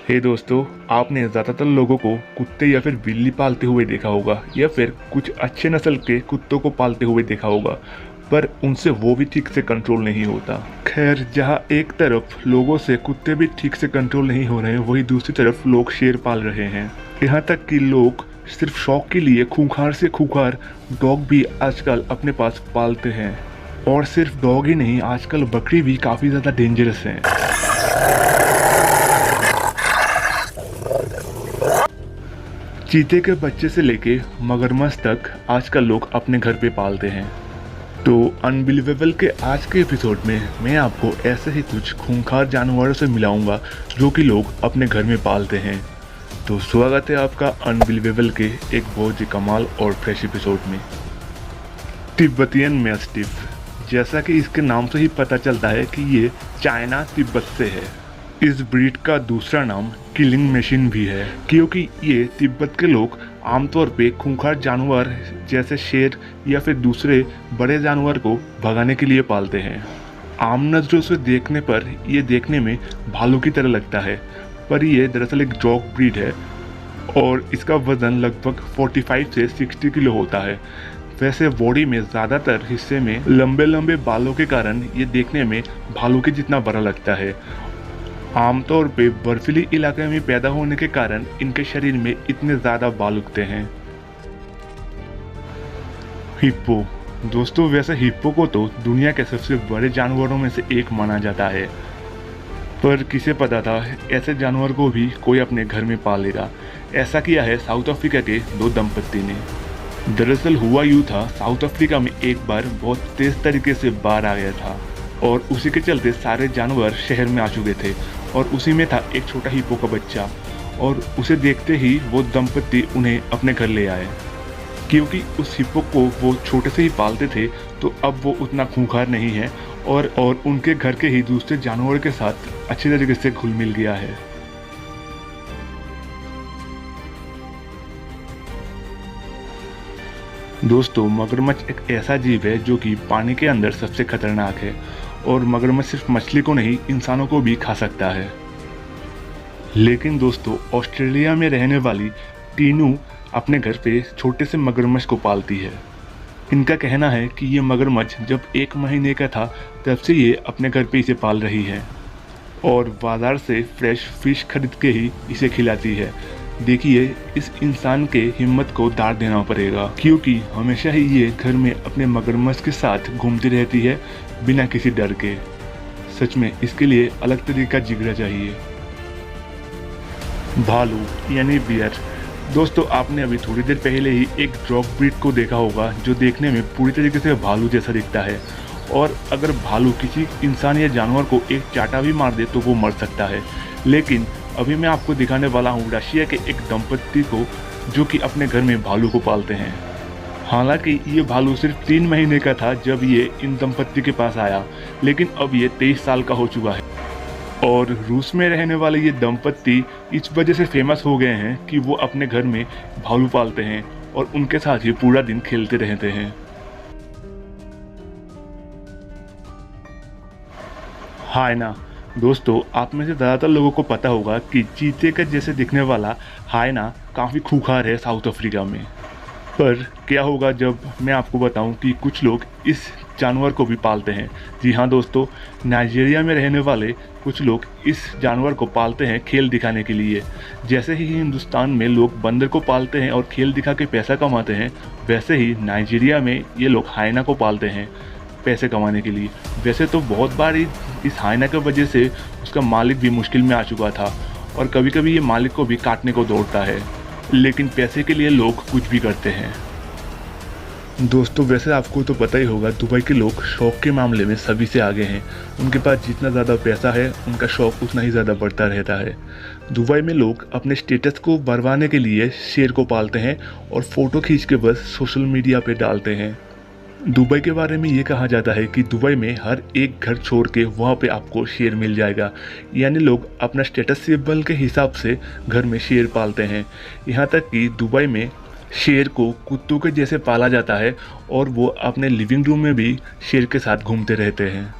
हे दोस्तों, आपने ज़्यादातर लोगों को कुत्ते या फिर बिल्ली पालते हुए देखा होगा या फिर कुछ अच्छे नस्ल के कुत्तों को पालते हुए देखा होगा, पर उनसे वो भी ठीक से कंट्रोल नहीं होता। खैर, जहाँ एक तरफ लोगों से कुत्ते भी ठीक से कंट्रोल नहीं हो रहे हैं, वहीं दूसरी तरफ लोग शेर पाल रहे हैं। यहाँ तक कि लोग सिर्फ शौक के लिए खूंखार से खूंखार डॉग भी आजकल अपने पास पालते हैं। और सिर्फ डॉग ही नहीं, आजकल बकरी भी काफ़ी ज़्यादा डेंजरस हैं। चीते के बच्चे से लेके मगरमच्छ तक आजकल लोग अपने घर पे पालते हैं। तो अनबिलीवेबल के आज के एपिसोड में मैं आपको ऐसे ही कुछ खूंखार जानवरों से मिलाऊंगा जो कि लोग अपने घर में पालते हैं। तो स्वागत है आपका अनबिलीवेबल के एक बहुत ही कमाल और फ्रेश एपिसोड में। तिब्बतियन मैस्टिफ, जैसा कि इसके नाम से ही पता चलता है कि ये चाइना तिब्बत से है। इस ब्रीड का दूसरा नाम किलिंग मशीन भी है, क्योंकि ये तिब्बत के लोग आमतौर पे खूंखार जानवर जैसे शेर या फिर दूसरे बड़े जानवर को भगाने के लिए पालते हैं। आम नज़रों से देखने पर ये देखने में भालू की तरह लगता है, पर ये दरअसल एक डॉग ब्रीड है और इसका वजन लगभग 45 से 60 किलो होता है। वैसे बॉडी में ज़्यादातर हिस्से में लंबे लंबे बालों के कारण ये देखने में भालू के जितना बड़ा लगता है। आमतौर पे बर्फीली इलाके में पैदा होने के कारण इनके शरीर में इतने ज़्यादा बाल उगते हैं। हिप्पो, दोस्तों वैसे हिप्पो को तो दुनिया के सबसे बड़े जानवरों में से एक माना जाता है, पर किसे पता था ऐसे जानवर को भी कोई अपने घर में पाल लेगा। ऐसा किया है साउथ अफ्रीका के दो दंपत्ति ने। दरअसल हुआ यूँ था, साउथ अफ्रीका में एक बार बहुत तेज़ तरीके से बाढ़ आ गया था और उसी के चलते सारे जानवर शहर में आ चुके थे और उसी में था एक छोटा हिप्पो का बच्चा। और उसे देखते ही वो दंपत्ति उन्हें अपने घर ले आए। क्योंकि उस हिप्पो को वो छोटे से ही पालते थे, तो अब वो उतना खूंखार नहीं है और उनके घर के ही दूसरे जानवरों के साथ अच्छी तरीके से घुल मिल गया है। दोस्तों, मगरमच्छ एक ऐसा जीव है जो कि पानी के अंदर सबसे खतरनाक है और मगरमच्छ सिर्फ मछली को नहीं, इंसानों को भी खा सकता है। लेकिन दोस्तों, ऑस्ट्रेलिया में रहने वाली टीनू अपने घर पे छोटे से मगरमच्छ को पालती है। इनका कहना है कि ये मगरमच्छ जब 1 महीने का था तब से ये अपने घर पे इसे पाल रही है और बाज़ार से फ्रेश फिश खरीद के ही इसे खिलाती है। देखिए, इस इंसान के हिम्मत को दाद देना पड़ेगा, क्योंकि हमेशा ही ये घर में अपने मगरमच्छ के साथ घूमती रहती है बिना किसी डर के। सच में इसके लिए अलग तरीका जिगरा चाहिए। भालू यानी बियर, दोस्तों आपने अभी थोड़ी देर पहले ही एक डॉग ब्रीड को देखा होगा जो देखने में पूरी तरीके से भालू जैसा दिखता है। और अगर भालू किसी इंसान या जानवर को एक चाटा भी मार दे तो वो मर सकता है। लेकिन अभी मैं आपको दिखाने वाला हूँ रशिया के एक दंपत्ति को जो कि अपने घर में भालू को पालते हैं। हालांकि ये भालू सिर्फ 3 महीने का था जब ये इन दंपत्ति के पास आया, लेकिन अब ये 23 साल का हो चुका है। और रूस में रहने वाले ये दंपत्ति इस वजह से फेमस हो गए हैं कि वो अपने घर में भालू पालते हैं और उनके साथ ही पूरा दिन खेलते रहते हैं। हायना, दोस्तों आप में से ज़्यादातर लोगों को पता होगा कि चीते के जैसे दिखने वाला हायना काफ़ी खूंखार है साउथ अफ्रीका में। पर क्या होगा जब मैं आपको बताऊं कि कुछ लोग इस जानवर को भी पालते हैं। जी हाँ दोस्तों, नाइजीरिया में रहने वाले कुछ लोग इस जानवर को पालते हैं खेल दिखाने के लिए। जैसे ही हिंदुस्तान में लोग बंदर को पालते हैं और खेल दिखा के पैसा कमाते हैं, वैसे ही नाइजीरिया में ये लोग हायना को पालते हैं पैसे कमाने के लिए। वैसे तो बहुत बार इस हायना की वजह से उसका मालिक भी मुश्किल में आ चुका था और कभी कभी ये मालिक को भी काटने को दौड़ता है, लेकिन पैसे के लिए लोग कुछ भी करते हैं। दोस्तों वैसे आपको तो पता ही होगा, दुबई के लोग शौक के मामले में सभी से आगे हैं। उनके पास जितना ज़्यादा पैसा है उनका शौक उतना ही ज़्यादा बढ़ता रहता है। दुबई में लोग अपने स्टेटस को बढ़वाने के लिए शेर को पालते हैं और फ़ोटो खींच के बस सोशल मीडिया पे डालते हैं। दुबई के बारे में ये कहा जाता है कि दुबई में हर एक घर छोड़ के वहाँ पे आपको शेर मिल जाएगा। यानी लोग अपना स्टेटस सिंबल के हिसाब से घर में शेर पालते हैं। यहाँ तक कि दुबई में शेर को कुत्तों के जैसे पाला जाता है और वो अपने लिविंग रूम में भी शेर के साथ घूमते रहते हैं।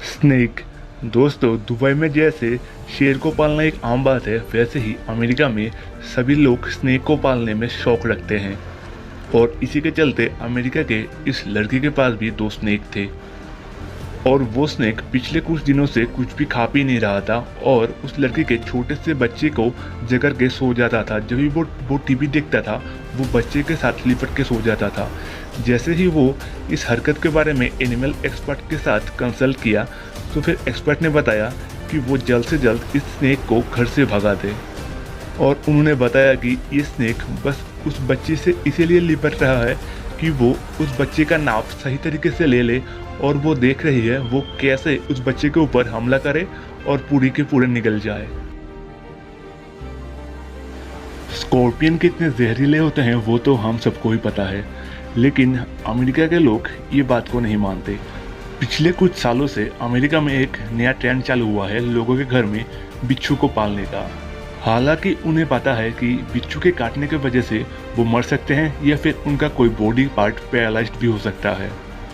स्नेक, दोस्तों, दुबई में जैसे शेर को पालना एक आम बात है, वैसे ही अमेरिका में सभी लोग स्नेक को पालने में शौक रखते हैं। और इसी के चलते अमेरिका के इस लड़की के पास भी 2 स्नेक थे और वो स्नेक पिछले कुछ दिनों से कुछ भी खा पी नहीं रहा था और उस लड़की के छोटे से बच्चे को जगा के सो जाता था। जब भी वो टीवी देखता था, वो बच्चे के साथ लिपट के सो जाता था। जैसे ही वो इस हरकत के बारे में एनिमल एक्सपर्ट के साथ कंसल्ट किया, तो फिर एक्सपर्ट ने बताया कि वो जल्द से जल्द इस स्नेक को घर से भगा दे। और उन्होंने बताया कि ये स्नेक बस उस बच्चे से इसीलिए लिपट रहा है कि वो उस बच्चे का नाप सही तरीके से ले ले और वो देख रही है वो कैसे उस बच्चे के ऊपर हमला करे और पूरी के पूरे निकल जाए। स्कॉर्पियन कितने जहरीले होते हैं वो तो हम सबको ही पता है, लेकिन अमेरिका के लोग ये बात को नहीं मानते। पिछले कुछ सालों से अमेरिका में एक नया ट्रेंड चालू हुआ है लोगों के घर में बिच्छू को पालने का। हालांकि उन्हें पता है कि बिच्छू के काटने की वजह से वो मर सकते हैं या फिर उनका कोई बॉडी पार्ट पैरालाइज्ड भी हो सकता है।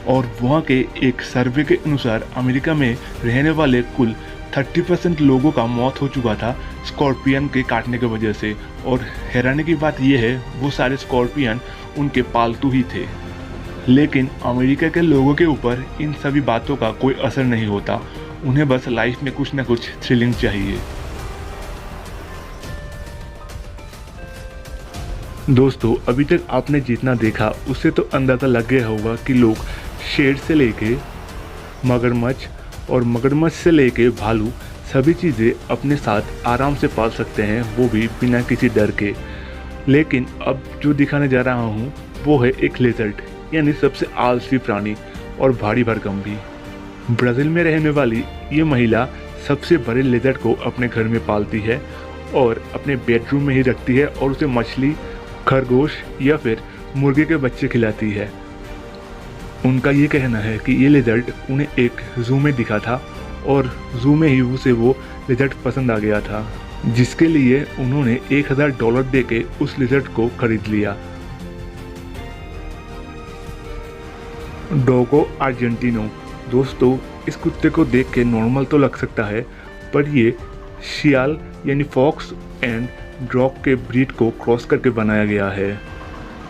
और वहाँ के एक सर्वे के अनुसार अमेरिका में रहने वाले कुल 30% लोगों का मौत हो चुका था स्कॉर्पियन के काटने की वजह से। और हैरानी की बात यह है वो सारे स्कॉर्पियन उनके पालतू ही थे। लेकिन अमेरिका के लोगों के ऊपर इन सभी बातों का कोई असर नहीं होता, उन्हें बस लाइफ में कुछ ना कुछ थ्रिलिंग चाहिए। दोस्तों, अभी तक आपने जितना देखा उससे तो अंदाज़ा लग गया होगा कि लोग शेर से लेके मगरमच्छ और मगरमच्छ से लेके भालू सभी चीज़ें अपने साथ आराम से पाल सकते हैं, वो भी बिना किसी डर के। लेकिन अब जो दिखाने जा रहा हूँ वो है एक लेजर्ड, यानी सबसे आलसी प्राणी और भारी भरकम भी। ब्राज़ील में रहने वाली ये महिला सबसे बड़े लेजर्ड को अपने घर में पालती है और अपने बेडरूम में ही रखती है और उसे मछली, खरगोश या फिर मुर्गे के बच्चे खिलाती है। उनका ये कहना है कि ये लेजर्ड उन्हें एक जू में दिखा था और जू में ही उसे वो लेजर्ड पसंद आ गया था, जिसके लिए उन्होंने $1000 देके उस लेजर्ड को खरीद लिया। डोगो आर्जेंटिनो। दोस्तों, इस कुत्ते को देख के नॉर्मल तो लग सकता है, पर ये शियाल यानी फॉक्स एंड डॉग के ब्रीड को क्रॉस करके बनाया गया है।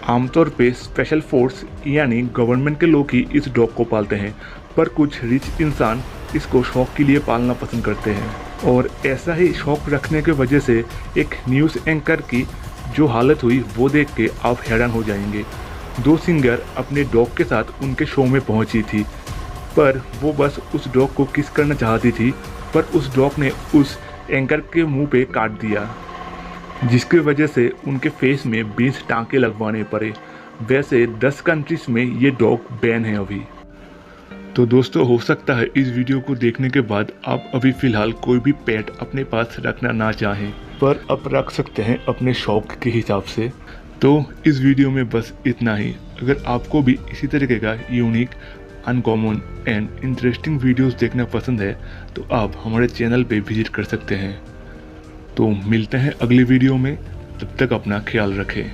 आमतौर पे स्पेशल फोर्स यानी गवर्नमेंट के लोग ही इस डॉग को पालते हैं, पर कुछ रिच इंसान इसको शौक के लिए पालना पसंद करते हैं। और ऐसा ही शौक रखने की वजह से एक न्यूज़ एंकर की जो हालत हुई वो देख के आप हैरान हो जाएंगे। 2 सिंगर अपने डॉग के साथ उनके शो में पहुंची थी, पर वो बस उस डॉग को किस करना चाहती थी, पर उस डॉग ने उस एंकर के मुंह पे काट दिया, जिसकी वजह से उनके फेस में 20 टांके लगवाने पड़े। वैसे 10 कंट्रीज में ये डॉग बैन है अभी। तो दोस्तों, हो सकता है इस वीडियो को देखने के बाद आप अभी फ़िलहाल कोई भी पेट अपने पास रखना ना चाहें, पर आप रख सकते हैं अपने शौक के हिसाब से। तो इस वीडियो में बस इतना ही। अगर आपको भी इसी तरीके का unique, uncommon and interesting videos देखना पसंद है तो आप हमारे चैनल पे विजिट कर सकते हैं। तो मिलते हैं अगली वीडियो में, तब तक अपना ख्याल रखें।